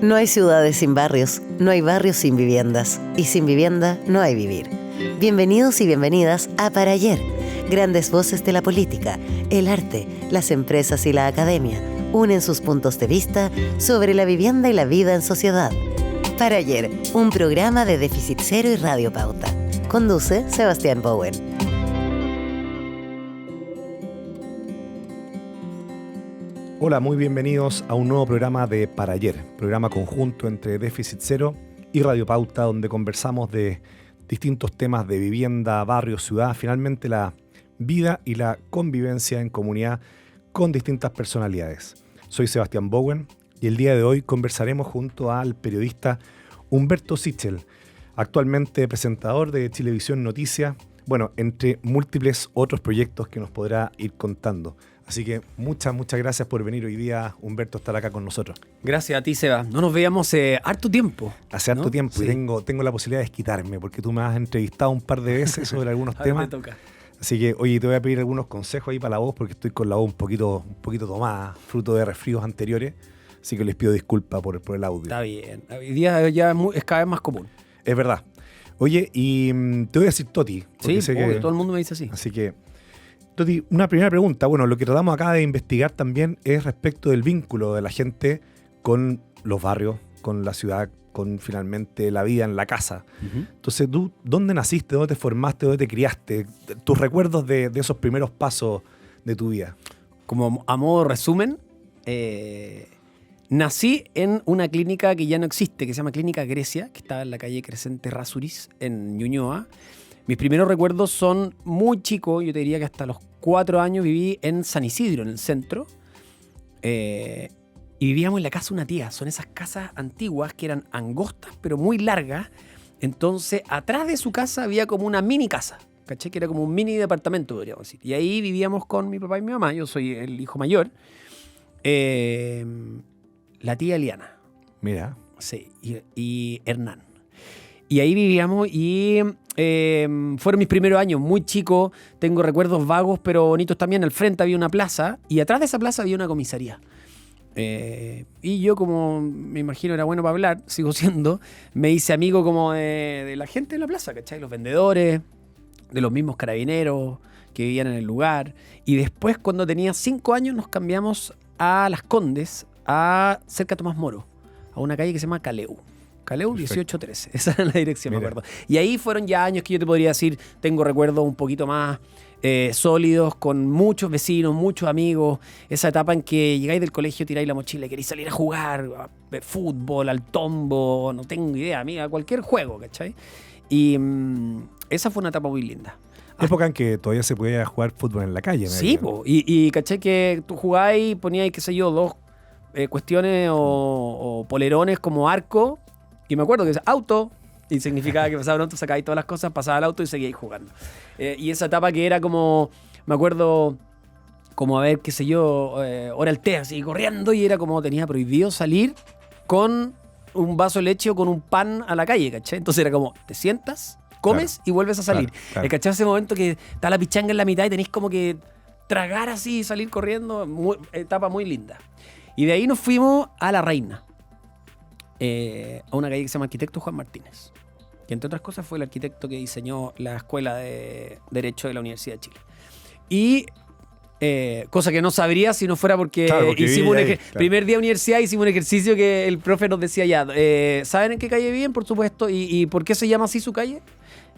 No hay ciudades sin barrios, no hay barrios sin viviendas, y sin vivienda no hay vivir. Bienvenidos y bienvenidas a Para Ayer. Grandes voces de la política, el arte, las empresas y la academia unen sus puntos de vista sobre la vivienda y la vida en sociedad. Para Ayer, un programa de Déficit Cero y Radio Pauta. Conduce Sebastián Bowen. Hola, muy bienvenidos a un nuevo programa de Para Ayer, programa conjunto entre Déficit Cero y Radio Pauta, donde conversamos de distintos temas de vivienda, barrio, ciudad, finalmente la vida y la convivencia en comunidad con distintas personalidades. Soy Sebastián Bowen y el día de hoy conversaremos junto al periodista Humberto Sichel, actualmente presentador de Chilevisión Noticias, bueno, entre múltiples otros proyectos que nos podrá ir contando. Así que muchas gracias por venir hoy día, Humberto, a estar acá con nosotros. Gracias a ti, Seba. No nos veíamos harto tiempo. Hace harto tiempo, sí. Y tengo la posibilidad de desquitarme, porque tú me has entrevistado un par de veces sobre algunos temas. Te toca. Así que, oye, te voy a pedir algunos consejos ahí para la voz, porque estoy con la voz un poquito tomada, fruto de resfríos anteriores. Así que les pido disculpas por el audio. Está bien. Hoy día ya es cada vez más común. Es verdad. Oye, y te voy a decir Toti. Sí, sé que todo el mundo me dice así. Así que, Toti, una primera pregunta. Bueno, lo que tratamos acá de investigar también es respecto del vínculo de la gente con los barrios, con la ciudad, con finalmente la vida en la casa. Uh-huh. Entonces, ¿tú dónde naciste? ¿Dónde te formaste? ¿Dónde te criaste? Tus recuerdos de esos primeros pasos de tu vida. Como a modo resumen, nací en una clínica que ya no existe, que se llama Clínica Grecia, que estaba en la calle Crescente Rasuris, en Ñuñoa. Mis primeros recuerdos son muy chicos, yo te diría que hasta los 4 años viví en San Isidro, en el centro, y vivíamos en la casa de una tía. Son esas casas antiguas que eran angostas, pero muy largas. Entonces, atrás de su casa había como una mini casa, ¿caché? Que era como un mini departamento, podríamos decir. Y ahí vivíamos con mi papá y mi mamá, yo soy el hijo mayor, la tía Eliana. Mira. Sí, y Hernán. Y ahí vivíamos y fueron mis primeros años, muy chico. Tengo recuerdos vagos, pero bonitos también. Al frente había una plaza y atrás de esa plaza había una comisaría. Y yo, como me imagino era bueno para hablar, sigo siendo, me hice amigo como de la gente de la plaza, ¿cachai? Los vendedores, de los mismos carabineros que vivían en el lugar. Y después, cuando tenía 5 años, nos cambiamos a Las Condes, cerca de Tomás Moro, a una calle que se llama Caleu 1813, esa era la dirección. Mira. Me acuerdo. Y ahí fueron ya años que yo te podría decir, tengo recuerdos un poquito más sólidos, con muchos vecinos, muchos amigos, esa etapa en que llegáis del colegio, tiráis la mochila y queréis salir a jugar a fútbol, al tombo, no tengo idea, amiga, cualquier juego, ¿cachai? Y esa fue una etapa muy linda. Época en que todavía se podía jugar fútbol en la calle. Sí, y caché que tú jugabas y ponías, qué sé yo, 2 cuestiones o polerones como arco. Y me acuerdo que es auto, y significaba que pasaba pronto, sacabais todas las cosas, pasaba el auto y seguíais jugando. Y esa etapa que era como, me acuerdo, como a ver, qué sé yo, hora el té, así corriendo, y era como tenía prohibido salir con un vaso de leche o con un pan a la calle, ¿cachai? Entonces era como, te sientas, comes y vuelves a salir. Claro. ¿Cachai? Ese momento que está la pichanga en la mitad y tenéis como que tragar así y salir corriendo, etapa muy linda. Y de ahí nos fuimos a La Reina. A una calle que se llama Arquitecto Juan Martínez, que entre otras cosas fue el arquitecto que diseñó la Escuela de Derecho de la Universidad de Chile. Y cosa que no sabría si no fuera porque hicimos primer día de universidad hicimos un ejercicio que el profe nos decía ya, ¿saben en qué calle viven? Por supuesto, y ¿por qué se llama así su calle?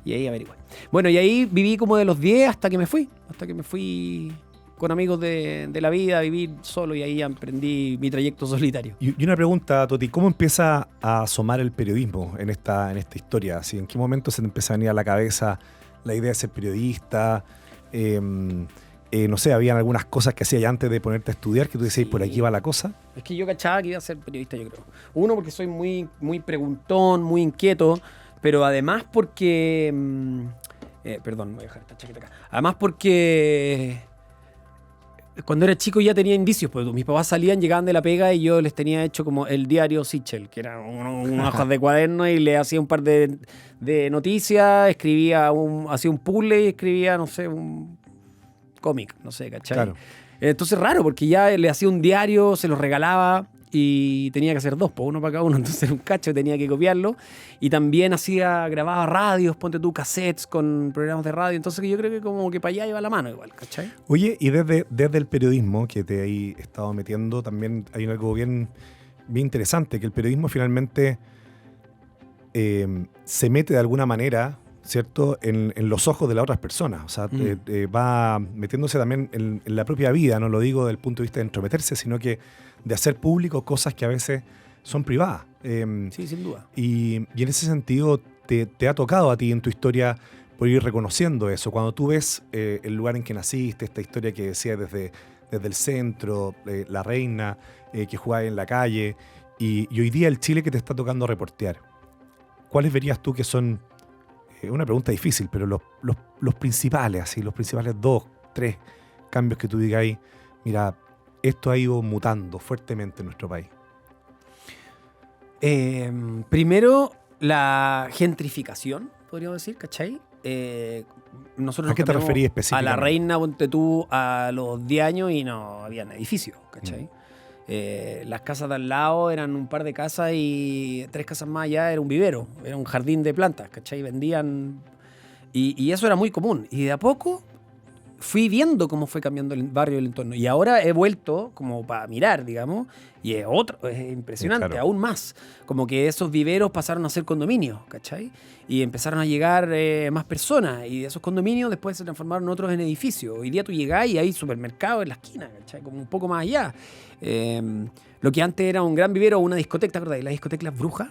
Y ahí averigué. Bueno, y ahí viví como de los 10 hasta que me fui con amigos de la vida, a vivir solo, y ahí emprendí mi trayecto solitario. Y una pregunta, Toti, ¿cómo empieza a asomar el periodismo en esta historia? ¿Así, en qué momento se te empieza a venir a la cabeza la idea de ser periodista? No sé, habían algunas cosas que hacías antes de ponerte a estudiar que tú decías, sí, por aquí va la cosa. Es que yo cachaba que iba a ser periodista, yo creo. Uno, porque soy muy, muy preguntón, muy inquieto, pero además porque... perdón, voy a dejar esta chaqueta acá. Además porque... Cuando era chico ya tenía indicios, pues mis papás salían, llegaban de la pega y yo les tenía hecho como el diario Sichel, que eran unas hojas de cuaderno, y le hacía un par de noticias, hacía un puzzle y escribía, no sé, un cómic, no sé, ¿cachai? Claro. Entonces raro, porque ya le hacía un diario, se lo regalaba, y tenía que hacer 2, pues uno para cada uno, entonces era un cacho, tenía que copiarlo. Y también grababa radios, ponte tú, cassettes con programas de radio, entonces yo creo que como que para allá iba la mano igual, ¿cachai? Oye, y desde el periodismo que te hay estado metiendo, también hay algo bien interesante, que el periodismo finalmente se mete de alguna manera, ¿cierto?, en los ojos de las otras personas. O sea, va metiéndose también en la propia vida, no lo digo desde el punto de vista de entrometerse, sino que de hacer público cosas que a veces son privadas. Sí, sin duda. Y en ese sentido, te ha tocado a ti en tu historia por ir reconociendo eso. Cuando tú ves el lugar en que naciste, esta historia que decía desde el centro, la reina, que jugaba en la calle, y hoy día el Chile que te está tocando reportear, ¿cuáles verías tú que son, una pregunta difícil, pero los principales, así, los principales 2, 3 cambios que tú digas ahí, mira, esto ha ido mutando fuertemente en nuestro país? Primero, la gentrificación, podríamos decir, ¿cachai? Nosotros ¿A qué te referís específicamente? A la reina, ponte tú, a los 10 años y no habían edificios, ¿cachai? Las casas de al lado eran un par de casas y 3 casas más allá era un vivero, era un jardín de plantas, ¿cachai? Vendían... Y eso era muy común. Y de a poco fui viendo cómo fue cambiando el barrio y el entorno. Y ahora he vuelto como para mirar, digamos, y es impresionante, claro, aún más. Como que esos viveros pasaron a ser condominios, ¿cachai? Y empezaron a llegar más personas. Y esos condominios después se transformaron otros en edificios. Hoy día tú llegás y hay supermercados en la esquina, ¿cachai? Como un poco más allá. Lo que antes era un gran vivero o una discoteca, ¿te acordás? La discoteca Las Brujas.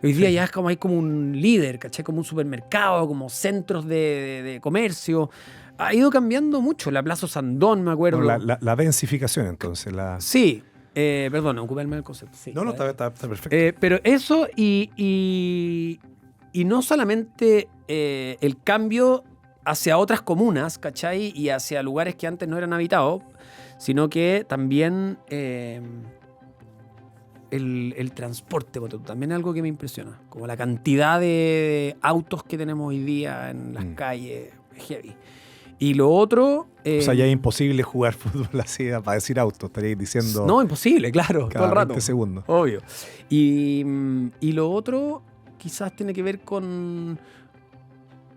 Hoy día ya es como, hay como un líder, ¿cachai? Como un supermercado, como centros de comercio. Ha ido cambiando mucho. La Plaza Sandón, me acuerdo. No, la densificación, entonces. Sí. Perdón, ocuparme del concepto. Sí, no, está perfecto. Pero eso y no solamente el cambio hacia otras comunas, ¿cachai? Y hacia lugares que antes no eran habitados, sino que también el transporte, también es algo que me impresiona. Como la cantidad de autos que tenemos hoy día en las calles, es heavy. Y lo otro... o sea, ya es imposible jugar fútbol así, para decir auto, estaréis diciendo... No, imposible, claro, todo el rato. 20 segundos. Obvio. Y lo otro quizás tiene que ver con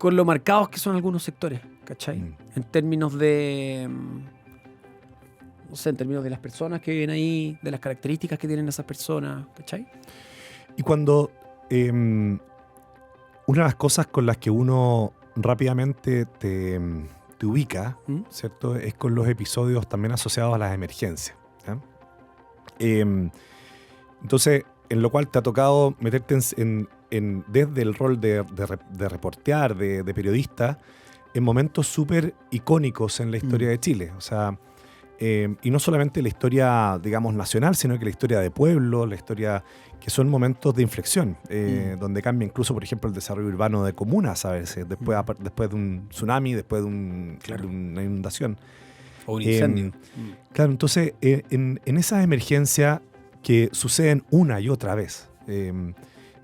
lo marcados que son algunos sectores, ¿cachai? En términos de... no sé, en términos de las personas que viven ahí, de las características que tienen esas personas, ¿cachai? Y cuando... una de las cosas con las que uno rápidamente te ubica, ¿cierto?, es con los episodios también asociados a las emergencias, ¿ya? Entonces, en lo cual te ha tocado meterte desde el rol de reportear, de periodista, en momentos súper icónicos en la historia de Chile. O sea, y no solamente la historia, digamos, nacional, sino que la historia de pueblo, la historia que son momentos de inflexión, donde cambia incluso, por ejemplo, el desarrollo urbano de comunas a veces, después de un tsunami, después de una inundación. O un incendio. Claro, entonces, en esas emergencias que suceden una y otra vez,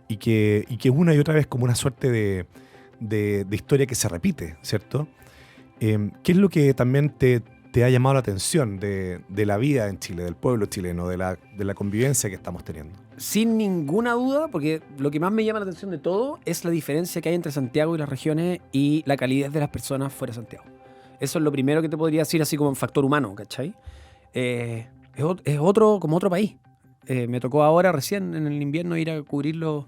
y que una y otra vez como una suerte de historia que se repite, ¿cierto? ¿Qué es lo que también te ha llamado la atención de la vida en Chile, del pueblo chileno, de la convivencia que estamos teniendo? Sin ninguna duda, porque lo que más me llama la atención de todo es la diferencia que hay entre Santiago y las regiones y la calidez de las personas fuera de Santiago. Eso es lo primero que te podría decir así como en factor humano, ¿cachai? Es otro, como otro país. Me tocó ahora recién en el invierno ir a cubrir los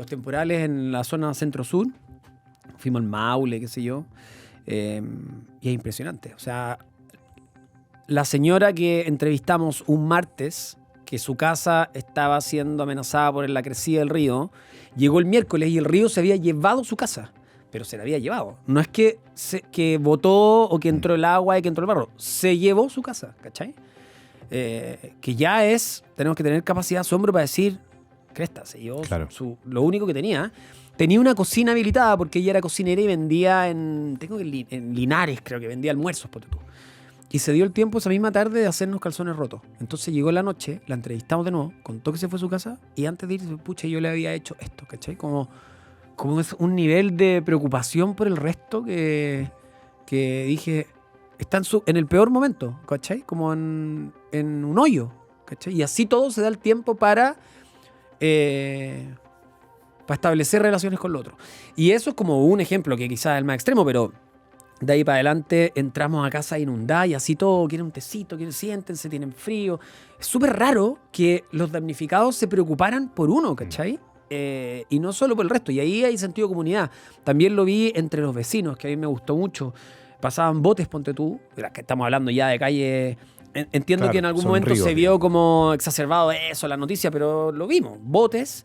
temporales en la zona centro-sur. Fuimos al Maule, qué sé yo. Y es impresionante. O sea, la señora que entrevistamos un martes, que su casa estaba siendo amenazada por la crecida del río, llegó el miércoles y el río se había llevado su casa. Pero se la había llevado. No es que botó o que entró el agua y que entró el barro. Se llevó su casa, ¿cachai? Que ya tenemos que tener capacidad de asombro para decir, cresta, se llevó lo único que tenía. Tenía una cocina habilitada porque ella era cocinera y vendía en Linares, creo que vendía almuerzos, ponte tú. Y se dio el tiempo esa misma tarde de hacernos calzones rotos. Entonces llegó la noche, la entrevistamos de nuevo, contó que se fue a su casa y antes de irse, pucha, yo le había hecho esto, ¿cachai? Como es un nivel de preocupación por el resto que dije, está en el peor momento, ¿cachai? Como en un hoyo, ¿cachai? Y así todo se da el tiempo para establecer relaciones con lo otro. Y eso es como un ejemplo que quizás es el más extremo, pero de ahí para adelante entramos a casa inundada y así todo, quieren un tecito, siéntense, tienen frío. Es súper raro que los damnificados se preocuparan por uno, ¿cachai? Y no solo por el resto. Y ahí hay sentido de comunidad. También lo vi entre los vecinos, que a mí me gustó mucho. Pasaban botes, ponte tú, que estamos hablando ya de calle. Entiendo Claro, que en algún son momento ríos, se vio digamos. como exacerbado eso, la noticia, pero lo vimos. Botes.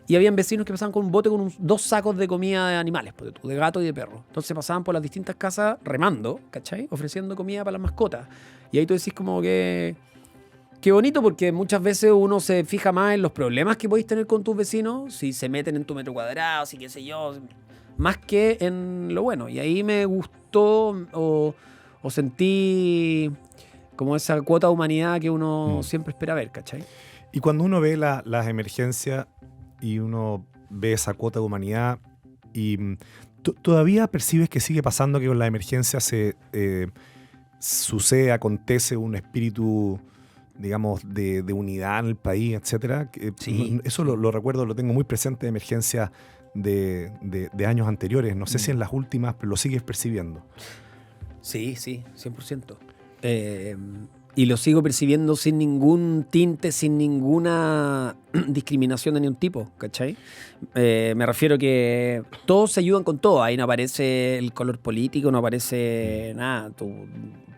Y habían vecinos que pasaban con un bote con 2 sacos de comida de animales, ponte tú, de gato y de perro. Entonces pasaban por las distintas casas remando, ¿cachai? Ofreciendo comida para las mascotas. Y ahí tú decís como que... Qué bonito, porque muchas veces uno se fija más en los problemas que podéis tener con tus vecinos, si se meten en tu metro cuadrado, si qué sé yo, más que en lo bueno. Y ahí me gustó o sentí como esa cuota de humanidad que uno siempre espera ver, ¿cachai? Y cuando uno ve las emergencias y uno ve esa cuota de humanidad y todavía percibes que sigue pasando que con la emergencia sucede, acontece un espíritu, digamos, de unidad en el país, etcétera. Sí, Eso sí. lo recuerdo, lo tengo muy presente de emergencias de años anteriores. No sé si en las últimas, pero lo sigues percibiendo. Sí, 100%. Y lo sigo percibiendo sin ningún tinte, sin ninguna discriminación de ningún tipo, ¿cachai? Me refiero que todos se ayudan con todo. Ahí no aparece el color político, no aparece nada, tu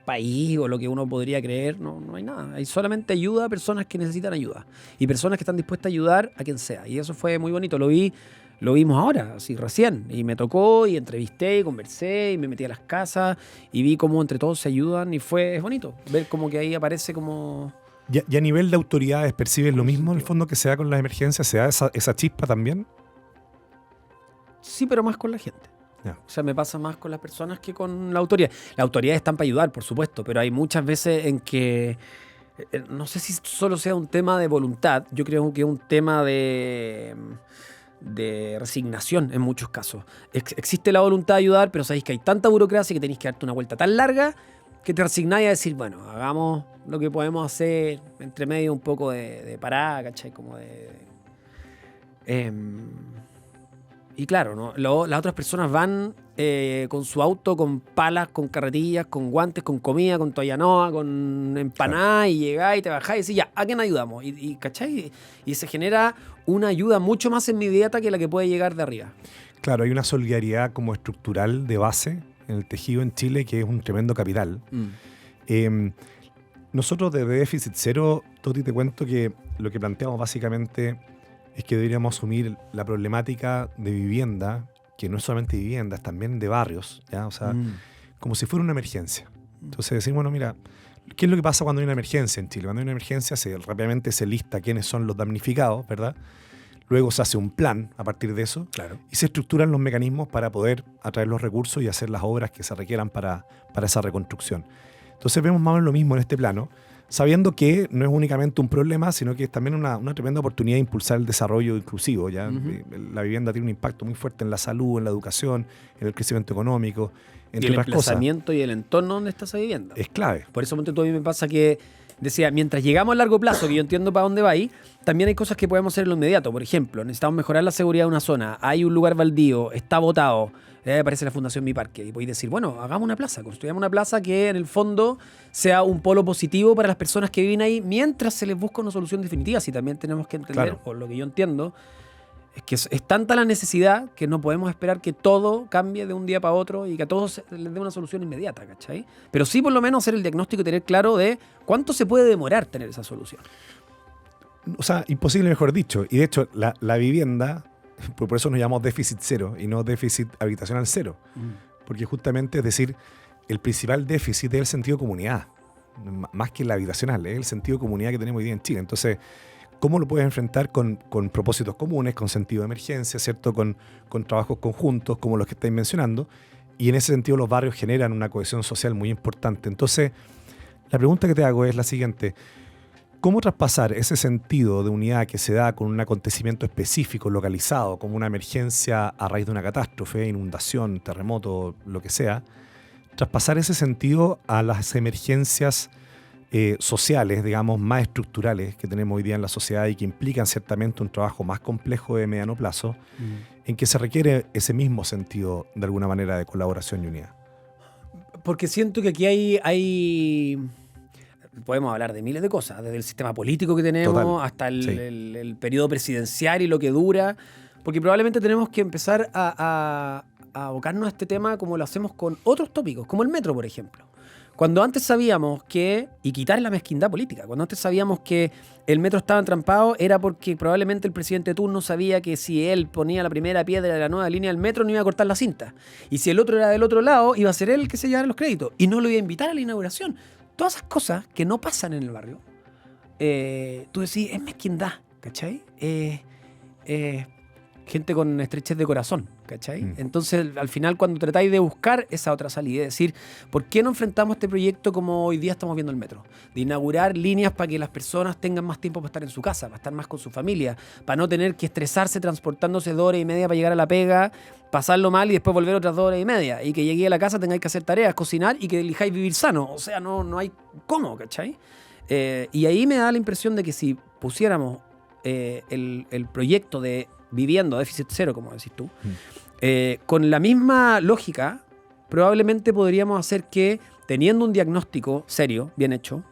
país o lo que uno podría creer, no hay nada. Hay solamente ayuda a personas que necesitan ayuda y personas que están dispuestas a ayudar a quien sea. Y eso fue muy bonito, lo vimos ahora, así recién, y me tocó y entrevisté y conversé y me metí a las casas y vi cómo entre todos se ayudan y es bonito ver como que ahí aparece como... Y a nivel de autoridades, ¿percibes lo mismo en el fondo que se da con las emergencias? ¿Se da esa chispa también? Sí, pero más con la gente. Ya. O sea, me pasa más con las personas que con la autoridad. Las autoridades están para ayudar, por supuesto, pero hay muchas veces en que... no sé si solo sea un tema de voluntad, yo creo que es un tema de resignación en muchos casos. Existe la voluntad de ayudar, pero sabéis que hay tanta burocracia que tenéis que darte una vuelta tan larga que te resignáis a decir, bueno, hagamos lo que podemos hacer, entre medio un poco de parada, ¿cachai? Como y claro, ¿no? Las otras personas van con su auto, con palas, con carretillas, con guantes, con comida, con toalla nova, con empanada, y llegás y te bajás y decís, ya, ¿a quién ayudamos? Y ¿cachai? Y se genera una ayuda mucho más inmediata que la que puede llegar de arriba. Claro, hay una solidaridad como estructural de base en el tejido en Chile que es un tremendo capital. Nosotros desde Déficit Cero, Toti, te cuento que lo que planteamos básicamente es que deberíamos asumir la problemática de vivienda, que no es solamente vivienda, es también de barrios, ¿ya? O sea, como si fuera una emergencia. Entonces decir, bueno, mira, ¿qué es lo que pasa cuando hay una emergencia en Chile? Cuando hay una emergencia rápidamente se lista quiénes son los damnificados, ¿verdad? Luego se hace un plan a partir de eso, Claro. y se estructuran los mecanismos para poder atraer los recursos y hacer las obras que se requieran para esa reconstrucción. Entonces vemos más o menos lo mismo en este plano, sabiendo que no es únicamente un problema, sino que es también una tremenda oportunidad de impulsar el desarrollo inclusivo, ¿ya? La vivienda tiene un impacto muy fuerte en la salud, en la educación, en el crecimiento económico, Y entre el otras cosas. emplazamiento y el entorno donde está esa vivienda. Es clave. Por eso, ponte tú, a mí me pasa que decía, mientras llegamos a largo plazo, que yo entiendo para dónde va ahí, también hay cosas que podemos hacer en lo inmediato. Por ejemplo, necesitamos mejorar la seguridad de una zona, hay un lugar baldío, está botado, aparece la Fundación Mi Parque, y podéis decir, bueno, hagamos una plaza, construyamos una plaza que en el fondo sea un polo positivo para las personas que viven ahí, mientras se les busca una solución definitiva. Si también tenemos que entender, Claro. o lo que yo entiendo, es que es tanta la necesidad que no podemos esperar que todo cambie de un día para otro y que a todos les dé una solución inmediata, ¿cachai? Pero sí por lo menos hacer el diagnóstico y tener claro de cuánto se puede demorar tener esa solución. O sea, imposible mejor dicho. Y de hecho, la vivienda, por eso nos llamamos déficit cero y no déficit habitacional cero. Porque justamente, es decir, el principal déficit es el sentido de comunidad. Más que la habitacional, es el sentido de comunidad que tenemos hoy día en Chile. Entonces, ¿cómo lo puedes enfrentar con propósitos comunes, con sentido de emergencia, ¿cierto? Con trabajos conjuntos, como los que estáis mencionando? Y en ese sentido los barrios generan una cohesión social muy importante. Entonces, la pregunta que te hago es la siguiente. ¿Cómo traspasar ese sentido de unidad que se da con un acontecimiento específico, localizado, como una emergencia a raíz de una catástrofe, inundación, terremoto, lo que sea? Traspasar ese sentido a las emergencias sociales, digamos, más estructurales que tenemos hoy día en la sociedad y que implican ciertamente un trabajo más complejo de mediano plazo, en que se requiere ese mismo sentido, de alguna manera, de colaboración y unidad. Porque siento que aquí hay podemos hablar de miles de cosas, desde el sistema político que tenemos Total. hasta Sí. el periodo presidencial y lo que dura, porque probablemente tenemos que empezar a abocarnos a este tema como lo hacemos con otros tópicos, como el metro, por ejemplo. Cuando antes sabíamos que, y quitar la mezquindad política, cuando antes sabíamos que el metro estaba entrampado, era porque probablemente el presidente de turno sabía que si él ponía la primera piedra de la nueva línea del metro no iba a cortar la cinta. Y si el otro era del otro lado, iba a ser él el que se llevara los créditos. Y no lo iba a invitar a la inauguración. Todas esas cosas que no pasan en el barrio, tú decís, es mezquindad, ¿cachai? Gente con estrechez de corazón, ¿cachai? Entonces, al final, cuando tratáis de buscar esa otra salida, es decir, ¿por qué no enfrentamos este proyecto como hoy día estamos viendo el metro? De inaugurar líneas para que las personas tengan más tiempo para estar en su casa, para estar más con su familia, para no tener que estresarse transportándose 2 horas y media para llegar a la pega, pasarlo mal y después volver otras 2 horas y media, y que llegué a la casa tengáis que hacer tareas, cocinar y que elijáis vivir sano. O sea, no hay cómo, ¿cachai? Y ahí me da la impresión de que si pusiéramos el proyecto de viviendo a déficit cero, como decís tú, con la misma lógica, probablemente podríamos hacer que, teniendo un diagnóstico serio, bien hecho,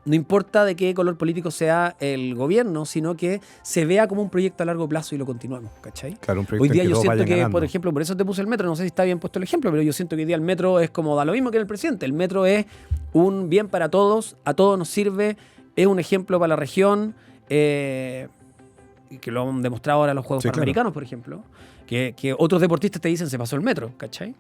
no importa de qué color político sea el gobierno, sino que se vea como un proyecto a largo plazo y lo continuemos, ¿cachai? Claro, un proyecto Hoy día en que yo todos siento vayan que, ganando. por ejemplo, por eso te puse el metro, no sé si está bien puesto el ejemplo, pero yo siento que hoy día el metro es como, da lo mismo que el presidente, el metro es un bien para todos, a todos nos sirve, es un ejemplo para la región, que lo han demostrado ahora los Juegos Sí, Panamericanos, por ejemplo, que otros deportistas te dicen se pasó el metro, ¿cachai?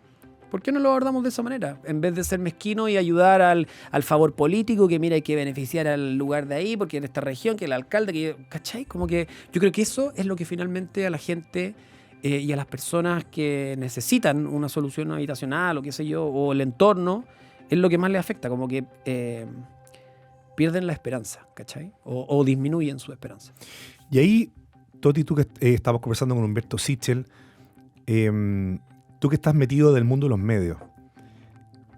¿Por qué no lo abordamos de esa manera? En vez de ser mezquino y ayudar al favor político, que mira, hay que beneficiar al lugar de ahí, porque en esta región, que el alcalde, ¿cachai? Como que yo creo que eso es lo que finalmente a la gente y a las personas que necesitan una solución habitacional o qué sé yo, o el entorno, es lo que más les afecta, como que pierden la esperanza, ¿cachai? O disminuyen su esperanza. Y ahí, Toti, tú que estamos conversando con Humberto Sichel, tú que estás metido del mundo de los medios,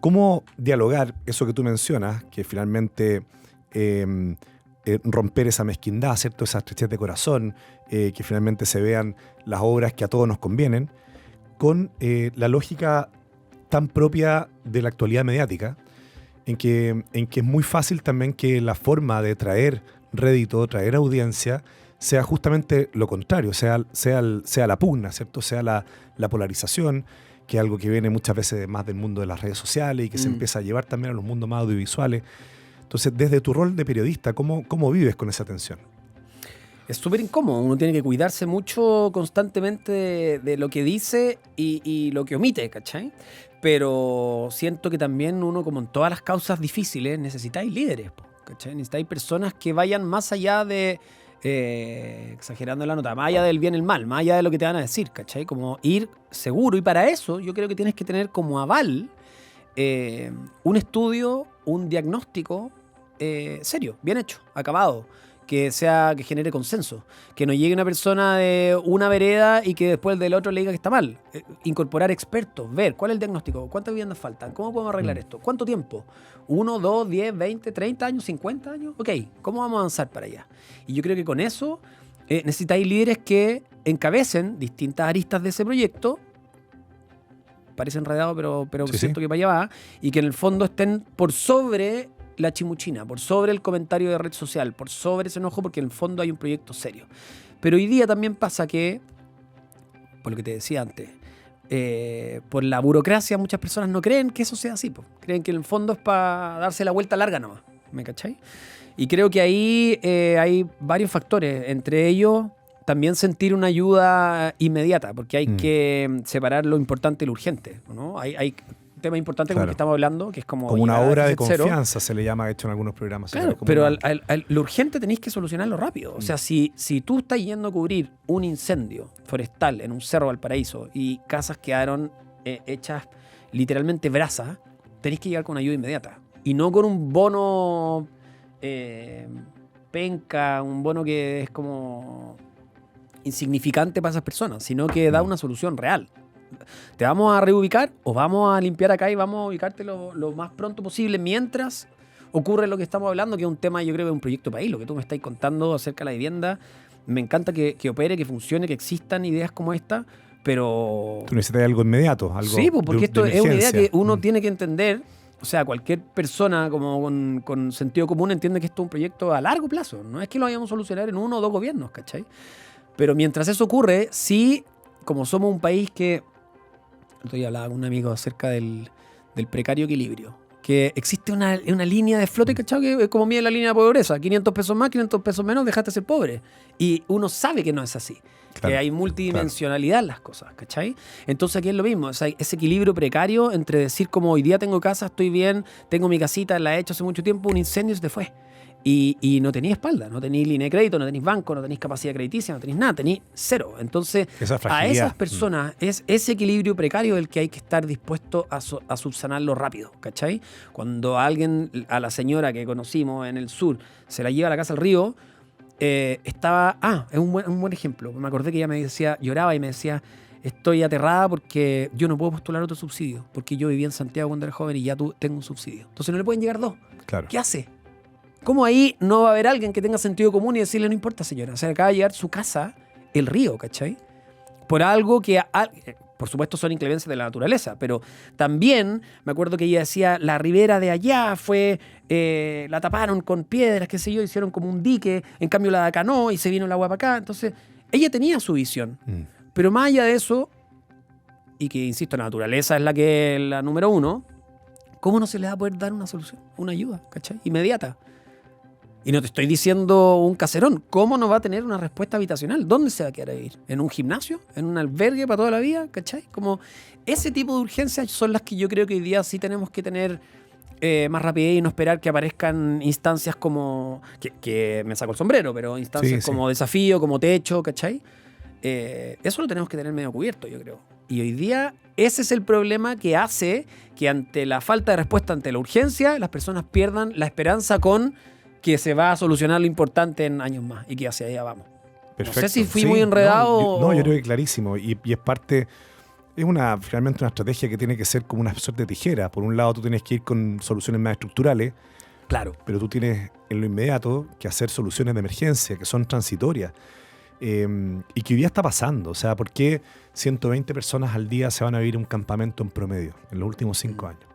¿cómo dialogar eso que tú mencionas, que finalmente romper esa mezquindad, ¿cierto? Esa estrechez de corazón, que finalmente se vean las obras que a todos nos convienen, con la lógica tan propia de la actualidad mediática, en que es muy fácil también que la forma de traer rédito, traer audiencia, sea justamente lo contrario, sea la pugna, ¿cierto? Sea la polarización, que es algo que viene muchas veces más del mundo de las redes sociales y que se empieza a llevar también a los mundos más audiovisuales. Entonces, desde tu rol de periodista, ¿cómo vives con esa tensión? Es súper incómodo, uno tiene que cuidarse mucho constantemente de lo que dice y lo que omite, ¿cachai? Pero siento que también uno, como en todas las causas difíciles, necesitáis líderes, ¿cachai? Necesitáis personas que vayan más allá de, exagerando la nota, más allá del bien y el mal, más allá de lo que te van a decir, ¿cachai? Como ir seguro, y para eso yo creo que tienes que tener como aval un estudio, un diagnóstico serio, bien hecho, acabado, que genere consenso, que no llegue una persona de una vereda y que después del otro le diga que está mal. Incorporar expertos, ver cuál es el diagnóstico, cuántas viviendas faltan, cómo podemos arreglar esto, cuánto tiempo, 1, 2, 10, 20, 30 años, 50 años, ok, ¿cómo vamos a avanzar para allá? Y yo creo que con eso necesitáis líderes que encabecen distintas aristas de ese proyecto. Parece enredado, pero Sí, siento sí. que para allá va, y que en el fondo estén por sobre la chimuchina, por sobre el comentario de red social, por sobre ese enojo, porque en el fondo hay un proyecto serio. Pero hoy día también pasa que, por lo que te decía antes, por la burocracia muchas personas no creen que eso sea así, po. Creen que en el fondo es para darse la vuelta larga nomás, ¿me cachai? Y creo que ahí hay varios factores, entre ellos también sentir una ayuda inmediata, porque hay que separar lo importante y lo urgente, ¿no? Hay un tema importante como el que estamos hablando, que es como una llegar a obra de déficit cero. confianza se le llama, de hecho, en algunos programas. Claro, Como pero una- lo urgente tenéis que solucionarlo rápido. O sea, si tú estás yendo a cubrir un incendio forestal en un cerro Valparaíso y casas quedaron hechas literalmente brasa, tenéis que llegar con ayuda inmediata. Y no con un bono penca, un bono que es como insignificante para esas personas, sino que da una solución real. Te vamos a reubicar o vamos a limpiar acá y vamos a ubicarte lo más pronto posible mientras ocurre lo que estamos hablando, que es un tema, yo creo que es un proyecto país, lo que tú me estás contando acerca de la vivienda. Me encanta que opere, que funcione, que existan ideas como esta, pero... Tú necesitas algo inmediato, algo sí, pues, porque esto es una idea que uno Mm. tiene que entender. O sea, cualquier persona como con sentido común entiende que esto es un proyecto a largo plazo. No es que lo vayamos a solucionar en 1 o 2 gobiernos, ¿cachai? Pero mientras eso ocurre, sí, como somos un país que... Estoy hablando con un amigo acerca del precario equilibrio. Que existe una línea de flote, ¿cachai? Que es como mide la línea de pobreza. 500 pesos más, 500 pesos menos, dejaste de ser pobre. Y uno sabe que no es así. Claro, Que hay multidimensionalidad en las cosas, ¿cachai? Entonces aquí es lo mismo. O sea, ese equilibrio precario entre decir como hoy día tengo casa, estoy bien, tengo mi casita, la he hecho hace mucho tiempo, un incendio se te fue. Y no tenéis espalda, no tenéis línea de crédito, no tenéis banco, no tenéis capacidad crediticia, no tenéis nada, tenéis cero. Entonces, Esa a fragilidad. esas personas es ese equilibrio precario el que hay que estar dispuesto a subsanarlo rápido, ¿cachai? Cuando a la señora que conocimos en el sur, se la lleva a la casa al río, estaba... es un buen ejemplo. Me acordé que ella me decía, lloraba y me decía, estoy aterrada porque yo no puedo postular otro subsidio, porque yo vivía en Santiago cuando era joven y ya tengo un subsidio. Entonces no le pueden llegar 2. Claro. ¿Qué hace? ¿Cómo ahí no va a haber alguien que tenga sentido común y decirle, no importa, señora? O sea, acaba de llegar su casa, el río, ¿cachai? Por algo que, por supuesto, son inclemencias de la naturaleza, pero también me acuerdo que ella decía, la ribera de allá fue, la taparon con piedras, qué sé yo, hicieron como un dique, en cambio la de acá no, y se vino el agua para acá. Entonces, ella tenía su visión. Pero más allá de eso, y que, insisto, la naturaleza es la número 1, ¿cómo no se le va a poder dar una solución, una ayuda, ¿cachai? Inmediata. Y no te estoy diciendo un caserón. ¿Cómo no va a tener una respuesta habitacional? ¿Dónde se va a quedar a vivir? ¿En un gimnasio? ¿En un albergue para toda la vida? ¿Cachai? Como ese tipo de urgencias son las que yo creo que hoy día sí tenemos que tener más rapidez y no esperar que aparezcan instancias como... Que me saco el sombrero, pero instancias Sí, como desafío, como techo, ¿cachai? Eso lo tenemos que tener medio cubierto, yo creo. Y hoy día ese es el problema que hace que ante la falta de respuesta, ante la urgencia, las personas pierdan la esperanza con... que se va a solucionar lo importante en años más y que hacia allá vamos. Perfecto. No sé si fui muy enredado. No, yo creo que clarísimo. Y es parte, finalmente una estrategia que tiene que ser como una suerte de tijera. Por un lado, tú tienes que ir con soluciones más estructurales, Claro. pero tú tienes en lo inmediato que hacer soluciones de emergencia que son transitorias. Y que hoy día está pasando. O sea, ¿por qué 120 personas al día se van a vivir en un campamento en promedio en los últimos 5 años?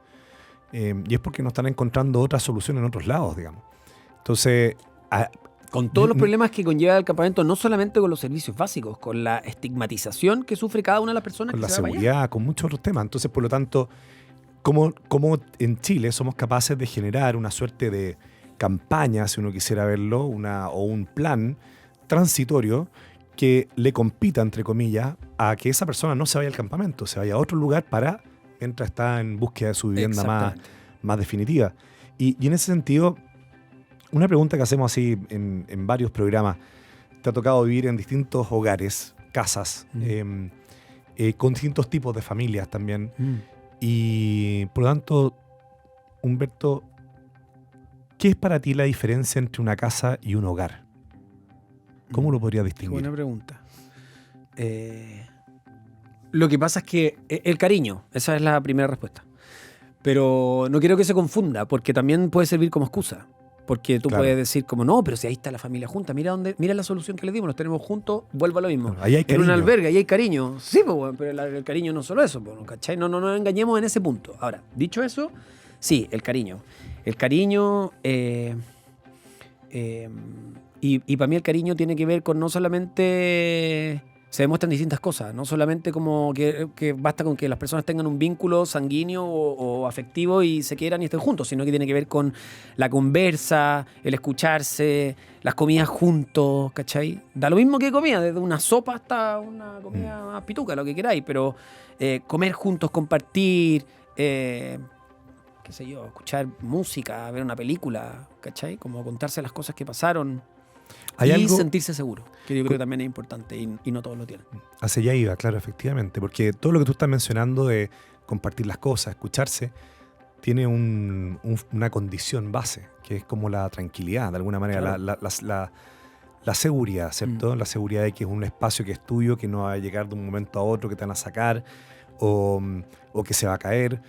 Y es porque no están encontrando otras soluciones en otros lados, digamos. Entonces, Con todos los problemas que conlleva el campamento, no solamente con los servicios básicos, con la estigmatización que sufre cada una de las personas con que la se va para allá. seguridad, con muchos otros temas. Entonces, por lo tanto, ¿cómo en Chile somos capaces de generar una suerte de campaña, si uno quisiera verlo, o un plan transitorio que le compita, entre comillas, a que esa persona no se vaya al campamento, se vaya a otro lugar mientras está en búsqueda de su vivienda más definitiva? Y en ese sentido, una pregunta que hacemos así en varios programas: te ha tocado vivir en distintos hogares, casas, con distintos tipos de familias también. Y por lo tanto, Humberto, ¿qué es para ti la diferencia entre una casa y un hogar? ¿Cómo lo podrías Qué distinguir? buena pregunta. Lo que pasa es que el cariño, esa es la primera respuesta. Pero no quiero que se confunda, porque también puede servir como excusa. Porque tú Claro. puedes decir como, no, pero si ahí está la familia junta, mira la solución que le dimos, nos tenemos juntos, vuelvo a lo mismo. Claro, ahí hay En un cariño. albergue, ahí hay cariño. Sí, pues, bueno, pero el cariño no es solo eso, pues, ¿cachai? No nos engañemos en ese punto. Ahora, dicho eso, sí, el cariño. El cariño... y para mí el cariño tiene que ver con no solamente... Se demuestran distintas cosas, no solamente como que basta con que las personas tengan un vínculo sanguíneo o afectivo y se quieran y estén juntos, sino que tiene que ver con la conversa, el escucharse, las comidas juntos, ¿cachai? Da lo mismo que comida, desde una sopa hasta una comida más pituca, lo que queráis, pero comer juntos, compartir, qué sé yo, escuchar música, ver una película, ¿cachai? Como contarse las cosas que pasaron. ¿Hay y algo? sentirse seguro, que yo creo que también es importante y no todos lo tienen. Hacia allá iba, claro, efectivamente, porque todo lo que tú estás mencionando de compartir las cosas, escucharse, tiene una condición base, que es como la tranquilidad, de alguna manera, Claro. la seguridad, ¿cierto? La seguridad de que es un espacio que es tuyo, que no va a llegar de un momento a otro, que te van a sacar, o que se va a caer.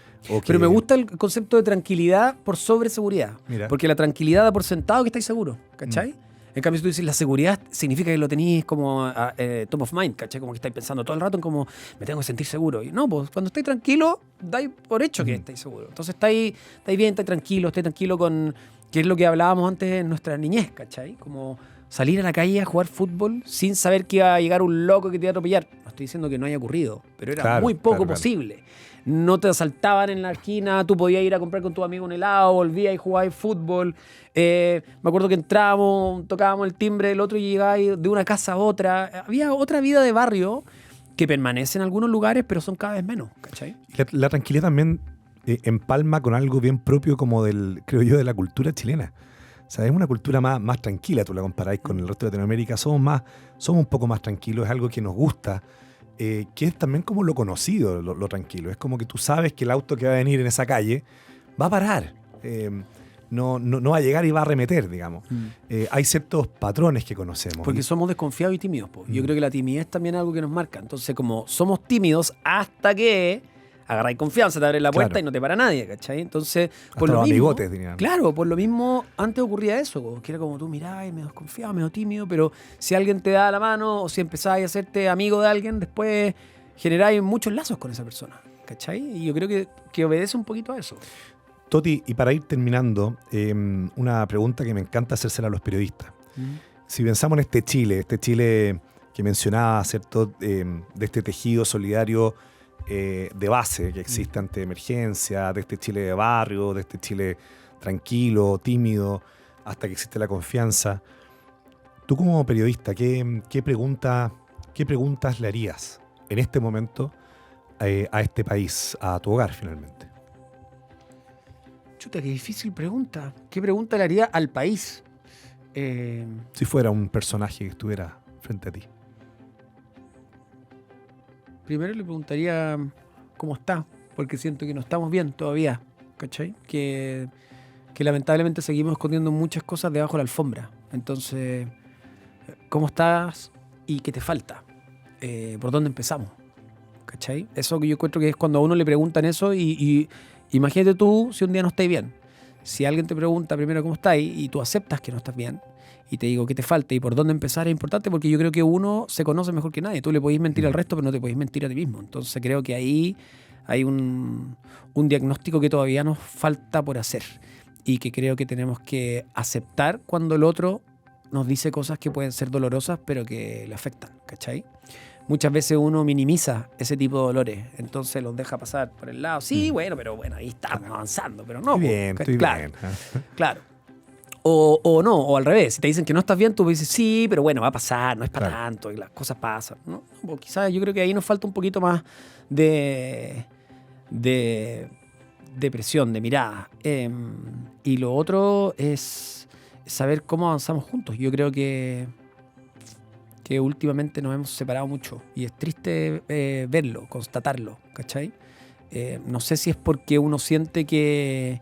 Pero me gusta el concepto de tranquilidad por sobre seguridad. Mira. Porque la tranquilidad da por sentado que estáis seguros, ¿cachai? En cambio, si tú dices la seguridad, significa que lo tenéis como top of mind, ¿cachai? Como que estáis pensando todo el rato en como, me tengo que sentir seguro. Y no, pues cuando estáis tranquilo, dais por hecho que estáis seguros. Entonces estáis bien, estáis tranquilo con, que es lo que hablábamos antes en nuestra niñez, ¿cachai? Como salir a la calle a jugar fútbol sin saber que iba a llegar un loco que te iba a atropellar. No estoy diciendo que no haya ocurrido, pero era muy poco posible. No te asaltaban en la esquina, tú podías ir a comprar con tu amigo un helado, volvías y jugabas fútbol. Me acuerdo que entrábamos, tocábamos el timbre del otro y llegabas de una casa a otra. Había otra vida de barrio que permanece en algunos lugares, pero son cada vez menos, ¿cachai? La tranquilidad también empalma con algo bien propio como creo yo, de la cultura chilena. O sea, es una cultura más tranquila, tú la comparáis con el resto de Latinoamérica, somos un poco más tranquilos, es algo que nos gusta. Que es también como lo conocido, lo tranquilo. Es como que tú sabes que el auto que va a venir en esa calle va a parar. No va a llegar y va a arremeter, digamos. Hay ciertos patrones que conocemos. Porque somos desconfiados y tímidos. Yo creo que la timidez también es algo que nos marca. Entonces, como somos tímidos hasta que agarráis confianza, te abres la puerta y no te para nadie, ¿cachai? Entonces, por hasta lo mismo, amigotes, dirían. Claro, por lo mismo, antes ocurría eso, que era como tú mirabas, medio desconfiado, medio tímido, pero si alguien te da la mano o si empezabas a hacerte amigo de alguien, después generáis muchos lazos con esa persona, ¿cachai? Y yo creo que obedece un poquito a eso. Toti, y para ir terminando, una pregunta que me encanta hacérsela a los periodistas. Si pensamos en este Chile que mencionaba, ¿cierto? De este tejido solidario de base que existe ante emergencia, de este Chile de barrio, de este Chile tranquilo, tímido, hasta que existe la confianza. Tú como periodista, ¿qué preguntas le harías en este momento a este país, a tu hogar finalmente? Chuta, qué difícil pregunta. ¿Qué pregunta le haría al país? Si fuera un personaje que estuviera frente a ti. Primero le preguntaría cómo está, porque siento que no estamos bien todavía, ¿cachai? Que lamentablemente seguimos escondiendo muchas cosas debajo de la alfombra. Entonces, ¿cómo estás y qué te falta? ¿Por dónde empezamos? ¿Cachai? Eso que yo encuentro que es cuando a uno le preguntan eso y imagínate tú si un día no estás bien. Si alguien te pregunta primero cómo estás y tú aceptas que no estás bien y te digo qué te falta y por dónde empezar, es importante porque yo creo que uno se conoce mejor que nadie. Tú le podés mentir al resto, pero no te podés mentir a ti mismo. Entonces creo que ahí hay un diagnóstico que todavía nos falta por hacer y que creo que tenemos que aceptar cuando el otro nos dice cosas que pueden ser dolorosas pero que le afectan, ¿cachai? Muchas veces uno minimiza ese tipo de dolores, entonces los deja pasar por el lado. Sí, bueno, pero bueno, ahí estamos avanzando, pero no. Estoy bien. Claro. O no, o al revés. Si te dicen que no estás bien, tú dices, sí, pero bueno, va a pasar, no es para tanto, y las cosas pasan, ¿no? O quizás yo creo que ahí nos falta un poquito más de presión, de mirada. Y lo otro es saber cómo avanzamos juntos. Yo creo que últimamente nos hemos separado mucho y es triste verlo, constatarlo, ¿cachai? No sé si es porque uno siente que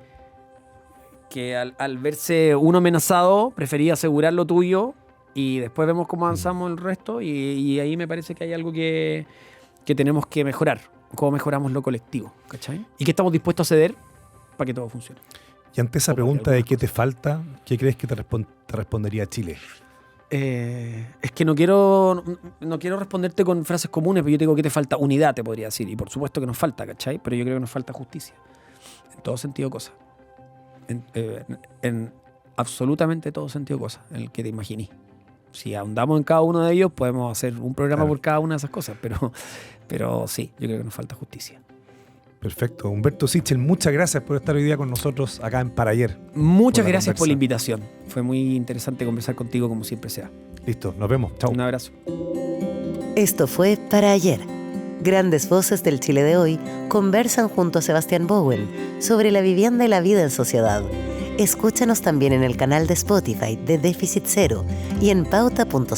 al verse uno amenazado prefería asegurar lo tuyo y después vemos cómo avanzamos el resto y ahí me parece que hay algo que tenemos que mejorar, cómo mejoramos lo colectivo, ¿cachai? Y que estamos dispuestos a ceder para que todo funcione. Y ante esa pregunta de qué te falta, ¿qué crees que te respondería Chile? Es que no quiero responderte con frases comunes, pero yo te digo que te falta unidad, te podría decir. Y por supuesto que nos falta, ¿cachai? Pero yo creo que nos falta justicia. En todo sentido de cosas. En absolutamente todo sentido de cosas, en el que te imaginí. Si ahondamos en cada uno de ellos, podemos hacer un programa por cada una de esas cosas. Pero sí, yo creo que nos falta justicia. Perfecto. Humberto Sichel, muchas gracias por estar hoy día con nosotros acá en Para Ayer. Muchas gracias por la invitación. Fue muy interesante conversar contigo como siempre sea. Listo, nos vemos. Chao. Un abrazo. Esto fue Para Ayer. Grandes voces del Chile de hoy conversan junto a Sebastián Bowen sobre la vivienda y la vida en sociedad. Escúchanos también en el canal de Spotify de Déficit Cero y en pauta.cl.